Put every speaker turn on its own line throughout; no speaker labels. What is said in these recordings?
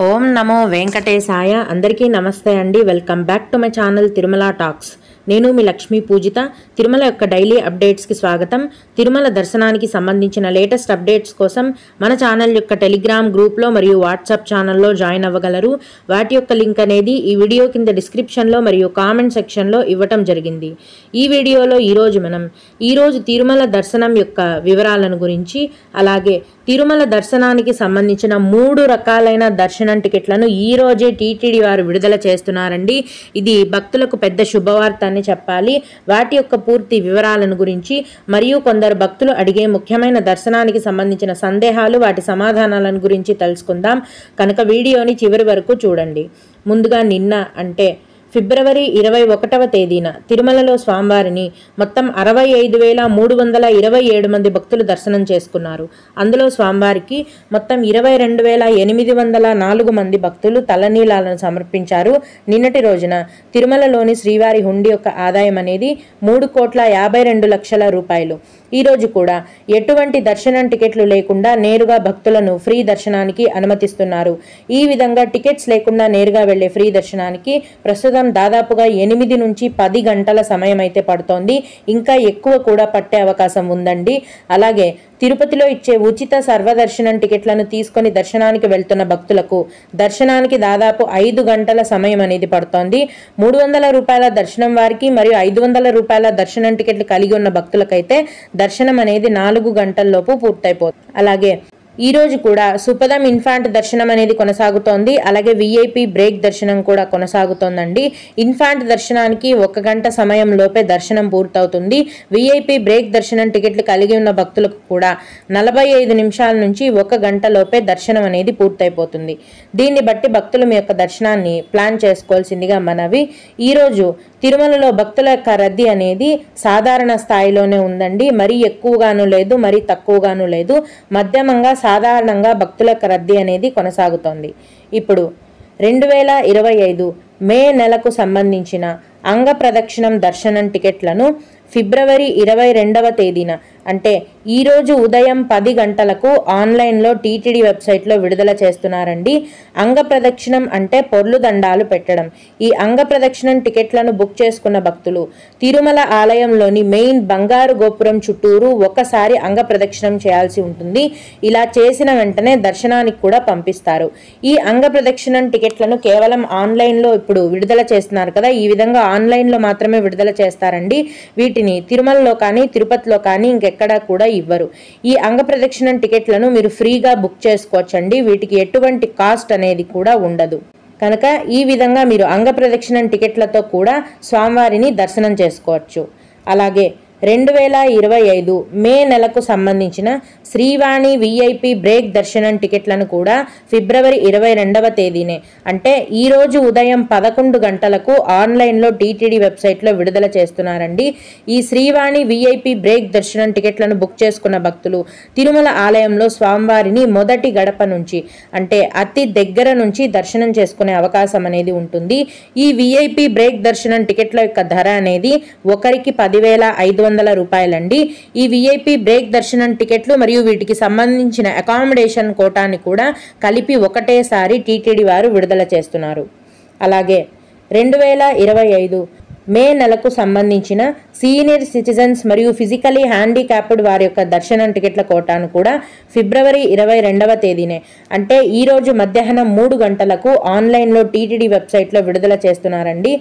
ఓం నమో వెంకటేశాయ. అందరికీ నమస్తే అండి. Welcome back to my channel Tirumala talks. నేను మీ లక్ష్మీ పూజిత. తిరుమల యొక్క డైలీ అప్డేట్స్కి స్వాగతం. తిరుమల దర్శనానికి సంబంధించిన లేటెస్ట్ అప్డేట్స్ కోసం మన ఛానల్ యొక్క టెలిగ్రామ్ గ్రూప్లో మరియు వాట్సాప్ ఛానల్లో జాయిన్ అవ్వగలరు. వాటి యొక్క లింక్ అనేది ఈ వీడియో కింద డిస్క్రిప్షన్లో మరియు కామెంట్ సెక్షన్లో ఇవ్వటం జరిగింది. ఈ వీడియోలో ఈరోజు తిరుమల దర్శనం యొక్క వివరాలను గురించి, అలాగే తిరుమల దర్శనానికి సంబంధించిన 3 రకాలైన దర్శనం టికెట్లను ఈ రోజే టీటీడీ వారు విడుదల చేస్తున్నారండి. ఇది భక్తులకు పెద్ద శుభవార్త అని చెప్పాలి. వాటి యొక్క పూర్తి వివరాలను గురించి మరియు కొందరు భక్తులు అడిగే ముఖ్యమైన దర్శనానికి సంబంధించిన సందేహాలు, వాటి సమాధానాలను గురించి తెలుసుకుందాం. కనుక వీడియోని చివరి వరకు చూడండి. ముందుగా నిన్న అంటే ఫిబ్రవరి 21వ తేదీన తిరుమలలో స్వామివారిని మొత్తం 65,327 మంది భక్తులు దర్శనం చేసుకున్నారు. అందులో స్వామివారికి మొత్తం 22,804 మంది భక్తులు తలనీలాలను సమర్పించారు. నిన్నటి రోజున తిరుమలలోని శ్రీవారి హుండీ యొక్క ఆదాయం అనేది 3,52,00,000 రూపాయలు. ఈరోజు కూడా ఎటువంటి దర్శనం టికెట్లు లేకుండా నేరుగా భక్తులను ఫ్రీ దర్శనానికి అనుమతిస్తున్నారు. ఈ విధంగా టికెట్స్ లేకుండా నేరుగా వెళ్లే ఫ్రీ దర్శనానికి ప్రస్తుతం దాదాపుగా 8 నుంచి 10 గంటల సమయం అయితే పడుతోంది. ఇంకా ఎక్కువ కూడా పట్టే అవకాశం ఉందండి. అలాగే తిరుపతిలో ఇచ్చే ఉచిత సర్వదర్శనం టికెట్లను తీసుకొని దర్శనానికి వెళ్తున్న భక్తులకు దర్శనానికి దాదాపు 5 గంటల సమయం అనేది పడుతోంది. 300 రూపాయల దర్శనం వారికి మరియు 500 రూపాయల దర్శనం టికెట్లు కలిగి ఉన్న భక్తులకైతే దర్శనం అనేది 4 గంటల్లోపు పూర్తయిపోతుంది. అలాగే ఈ రోజు కూడా సుపదం ఇన్ఫాంట్ దర్శనం అనేది కొనసాగుతోంది. అలాగే విఐపి బ్రేక్ దర్శనం కూడా కొనసాగుతోందండి. ఇన్ఫాంట్ దర్శనానికి 1 గంట సమయం లోపే దర్శనం పూర్తవుతుంది. విఐపి బ్రేక్ దర్శనం టికెట్లు కలిగి ఉన్న భక్తులకు కూడా 45 నిమిషాల నుంచి 1 గంట లోపే దర్శనం అనేది పూర్తయిపోతుంది. దీన్ని బట్టి భక్తులు మీ యొక్క దర్శనాన్ని ప్లాన్ చేసుకోవాల్సిందిగా మనవి. ఈరోజు తిరుమలలో భక్తుల యొక్క రద్దీ అనేది సాధారణ స్థాయిలోనే ఉందండి. మరీ ఎక్కువగాను లేదు, మరీ తక్కువగాను లేదు. మధ్యమంగా సాధారణంగా భక్తుల యొక్క రద్దీ అనేది కొనసాగుతోంది. ఇప్పుడు 2025 మే నెలకు సంబంధించిన అంగ ప్రదక్షిణం దర్శనం టికెట్లను ఫిబ్రవరి 22వ తేదీన అంటే ఈరోజు ఉదయం 10 గంటలకు ఆన్లైన్లో టీటీడీ వెబ్సైట్లో విడుదల చేస్తున్నారండి. అంగ ప్రదక్షిణం అంటే పొర్లు దండాలు పెట్టడం. ఈ అంగ ప్రదక్షిణం టికెట్లను బుక్ చేసుకున్న భక్తులు తిరుమల ఆలయంలోని మెయిన్ బంగారు గోపురం చుట్టూరు ఒకసారి అంగ ప్రదక్షిణం చేయాల్సి ఉంటుంది. ఇలా చేసిన వెంటనే దర్శనానికి కూడా పంపిస్తారు. ఈ అంగ ప్రదక్షిణం టికెట్లను కేవలం ఆన్లైన్లో ఇప్పుడు విడుదల చేస్తున్నారు కదా, ఈ విధంగా ఆన్లైన్లో మాత్రమే విడుదల చేస్తారండి. వీటిని తిరుమలలో కానీ తిరుపతిలో కానీ ఇంకెక్కడా కూడా ఇవ్వరు. ఈ అంగ ప్రదక్షిణం టికెట్లను మీరు ఫ్రీగా బుక్ చేసుకోవచ్చండి. వీటికి ఎటువంటి కాస్ట్ అనేది కూడా ఉండదు. కనుక ఈ విధంగా మీరు అంగ ప్రదక్షిణం టికెట్లతో కూడా స్వామివారిని దర్శనం చేసుకోవచ్చు. అలాగే 2025 మే నెలకు సంబంధించిన శ్రీవాణి విఐపి బ్రేక్ దర్శనం టికెట్లను కూడా ఫిబ్రవరి 22వ తేదీనే అంటే ఈరోజు ఉదయం 11 గంటలకు ఆన్లైన్లో టీటీడీ వెబ్సైట్లో విడుదల చేస్తున్నారండి. ఈ శ్రీవాణి విఐపి బ్రేక్ దర్శనం టికెట్లను బుక్ చేసుకున్న భక్తులు తిరుమల ఆలయంలో స్వామివారిని మొదటి గడప నుంచి అంటే అతి దగ్గర నుంచి దర్శనం చేసుకునే అవకాశం అనేది ఉంటుంది. ఈ విఐపి బ్రేక్ దర్శనం టికెట్ల యొక్క ధర అనేది ఒకరికి 10,500 రూపాయలండి. ఈ విఐపి బ్రేక్ దర్శనం టికెట్లు మరియు వీటికి సంబంధించిన అకామిడేషన్ కోటాని కూడా కలిపి ఒకటేసారి టీటీడీ వారు విడుదల చేస్తున్నారు. అలాగే 2025 మే నెలకు సంబంధించిన సీనియర్ సిటిజన్స్ మరియు ఫిజికలీ హ్యాండిక్యాప్డ్ వారి యొక్క దర్శనం టికెట్ల కోటాను కూడా ఫిబ్రవరి 22వ తేదీనే అంటే ఈరోజు మధ్యాహ్నం 3 గంటలకు ఆన్లైన్లో టీటీడీ వెబ్సైట్లో విడుదల చేస్తున్నారండి.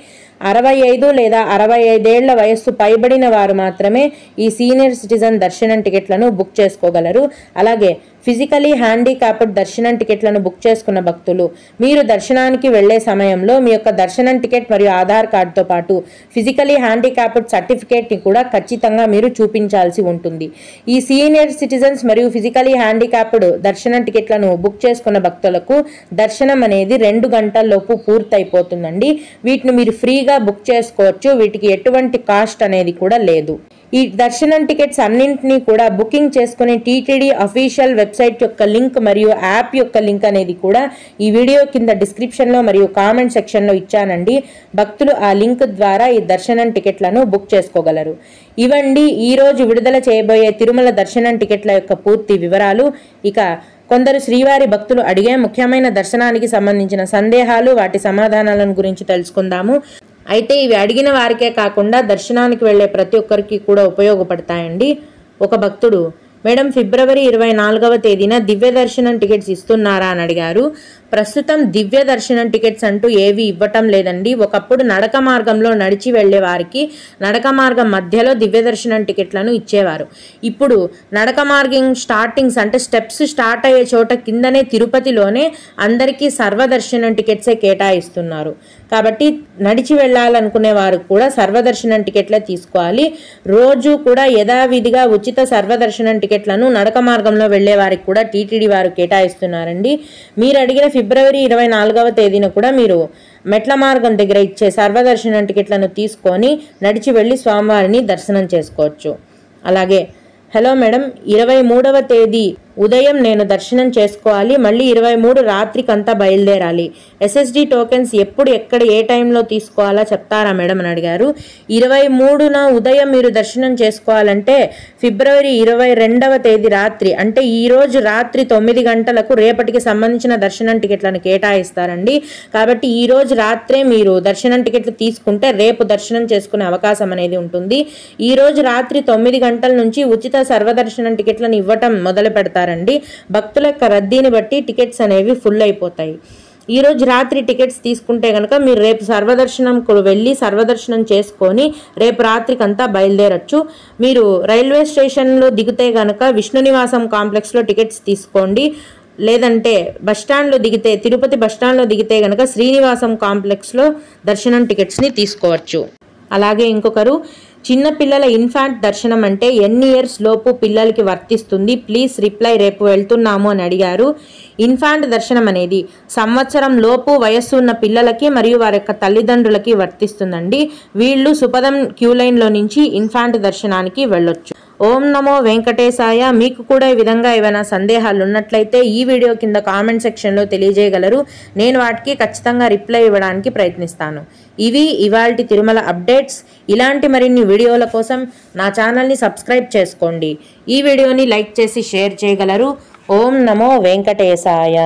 65 లేదా 65 ఏళ్ల వయస్సు పైబడిన వారు మాత్రమే ఈ సీనియర్ సిటిజన్ దర్శనం టికెట్లను బుక్ చేసుకోగలరు. అలాగే ఫిజికలీ హ్యాండిక్యాప్డ్ దర్శనం టికెట్లను బుక్ చేసుకున్న భక్తులు మీరు దర్శనానికి వెళ్లే సమయంలో మీ యొక్క దర్శనం టికెట్ మరియు ఆధార్ కార్డుతో పాటు ఫిజికలీ హ్యాండిక్యాప్డ్ సర్టిఫికేట్ని కూడా ఖచ్చితంగా మీరు చూపించాల్సి ఉంటుంది. ఈ సీనియర్ సిటిజన్స్ మరియు ఫిజికలీ హ్యాండిక్యాప్డ్ దర్శనం టికెట్లను బుక్ చేసుకున్న భక్తులకు దర్శనం అనేది 2 గంటల్లోపు పూర్తయిపోతుందండి. వీటిని మీరు ఫ్రీగా బుక్ చేసుకోవచ్చు. వీటికి ఎటువంటి కాస్ట్ అనేది కూడా లేదు. ఈ దర్శనం టికెట్స్ అన్నింటినీ కూడా బుకింగ్ చేసుకునే టీటీడీ అఫీషియల్ వెబ్సైట్ యొక్క లింక్ మరియు యాప్ యొక్క లింక్ అనేది కూడా ఈ వీడియో కింద డిస్క్రిప్షన్లో మరియు కామెంట్ సెక్షన్లో ఇచ్చానండి. భక్తులు ఆ లింక్ ద్వారా ఈ దర్శనం టికెట్లను బుక్ చేసుకోగలరు. ఇవండి ఈరోజు విడుదల చేయబోయే తిరుమల దర్శనం టికెట్ల యొక్క పూర్తి వివరాలు. ఇక కొందరు శ్రీవారి భక్తులు అడిగే ముఖ్యమైన దర్శనానికి సంబంధించిన సందేహాలు, వాటి సమాధానాలను గురించి తెలుసుకుందాము. అయితే ఇవి అడిగిన వారికే కాకుండా దర్శనానికి వెళ్ళే ప్రతి ఒక్కరికి కూడా ఉపయోగపడతాయండి. ఒక భక్తుడు, మేడం ఫిబ్రవరి 24వ తేదీన దివ్య దర్శనం టికెట్స్ ఇస్తున్నారా అని అడిగారు. ప్రస్తుతం దివ్య దర్శనం టికెట్స్ అంటూ ఏవి ఇవ్వటం లేదండి. ఒకప్పుడు నడక మార్గంలో నడిచి వెళ్లే వారికి నడక మార్గం మధ్యలో దివ్య దర్శనం టికెట్లను ఇచ్చేవారు. ఇప్పుడు నడక మార్గం స్టార్టింగ్స్ అంటే స్టెప్స్ స్టార్ట్ అయ్యే చోట కిందనే తిరుపతిలోనే అందరికీ సర్వదర్శనం టికెట్సే కేటాయిస్తున్నారు. కాబట్టి నడిచి వెళ్ళాలనుకునే వారు కూడా సర్వదర్శనం టికెట్లే తీసుకోవాలి. రోజు కూడా యథావిధిగా ఉచిత సర్వదర్శనం టికెట్లను నడక మార్గంలో వెళ్లే వారికి కూడా టీటీడీ వారు కేటాయిస్తున్నారండి. మీరు అడిగిన ఫిబ్రవరి 24వ తేదీన కూడా మీరు మెట్ల మార్గం దగ్గర ఇచ్చే సర్వదర్శనం టికెట్లను తీసుకొని నడిచి వెళ్ళి స్వామివారిని దర్శనం చేసుకోవచ్చు. అలాగే, హలో మేడం 23వ తేదీ ఉదయం నేను దర్శనం చేసుకోవాలి, మళ్ళీ 23 రాత్రికంతా బయలుదేరాలి. ఎస్ఎస్డి టోకెన్స్ ఎప్పుడు ఎక్కడ ఏ టైంలో తీసుకోవాలా చెప్తారా మేడం అని అడిగారు. 23న ఉదయం మీరు దర్శనం చేసుకోవాలంటే ఫిబ్రవరి 22వ తేదీ రాత్రి అంటే ఈరోజు రాత్రి 9 గంటలకు రేపటికి సంబంధించిన దర్శనం టికెట్లను కేటాయిస్తారండి. కాబట్టి ఈరోజు రాత్రే మీరు దర్శనం టికెట్లు తీసుకుంటే రేపు దర్శనం చేసుకునే అవకాశం అనేది ఉంటుంది. ఈరోజు రాత్రి 9 గంటల నుంచి ఉచిత సర్వదర్శనం టికెట్లను ఇవ్వటం మొదలు పెడతారు. భక్తుల యొక్క రద్దీని బట్టి టికెట్స్ అనేవి ఫుల్ అయిపోతాయి. ఈరోజు రాత్రి టికెట్స్ తీసుకుంటే కనుక మీరు రేపు సర్వదర్శనం వెళ్ళి సర్వదర్శనం చేసుకొని రేపు రాత్రికంతా బయలుదేరచ్చు. మీరు రైల్వే స్టేషన్లో దిగితే కనుక విష్ణు నివాసం కాంప్లెక్స్లో టికెట్స్ తీసుకోండి. లేదంటే బస్టాండ్లో దిగితే తిరుపతి బస్టాండ్లో దిగితే కనుక శ్రీనివాసం కాంప్లెక్స్లో దర్శనం టికెట్స్ని తీసుకోవచ్చు. అలాగే ఇంకొకరు, చిన్న పిల్లల ఇన్ఫాంట్ దర్శనం అంటే ఎన్ని ఇయర్స్ లోపు పిల్లలకి వర్తిస్తుంది, ప్లీజ్ రిప్లై, రేపు వెళ్తున్నాము అని అడిగారు. ఇన్ఫాంట్ దర్శనం అనేది సంవత్సరం లోపు వయస్సు ఉన్న పిల్లలకి మరియు వారి యొక్క తల్లిదండ్రులకి వర్తిస్తుందండి. వీళ్ళు సుపదం క్యూ లైన్లో నుంచి ఇన్ఫాంట్ దర్శనానికి వెళ్ళొచ్చు. ఓం నమో వెంకటేశాయ. మీకు కూడా ఈ విధంగా ఏమైనా సందేహాలు ఉన్నట్లయితే ఈ వీడియో కింద కామెంట్ సెక్షన్లో తెలియజేయగలరు. నేను వాటికి ఖచ్చితంగా రిప్లై ఇవ్వడానికి ప్రయత్నిస్తాను. ఇవి ఇవాల్టి తిరుమల అప్డేట్స్. ఇలాంటి మరిన్ని వీడియోల కోసం నా ఛానల్ని సబ్స్క్రైబ్ చేసుకోండి. ఈ వీడియోని లైక్ చేసి షేర్ చేయగలరు. ఓం నమో వెంకటేశాయ.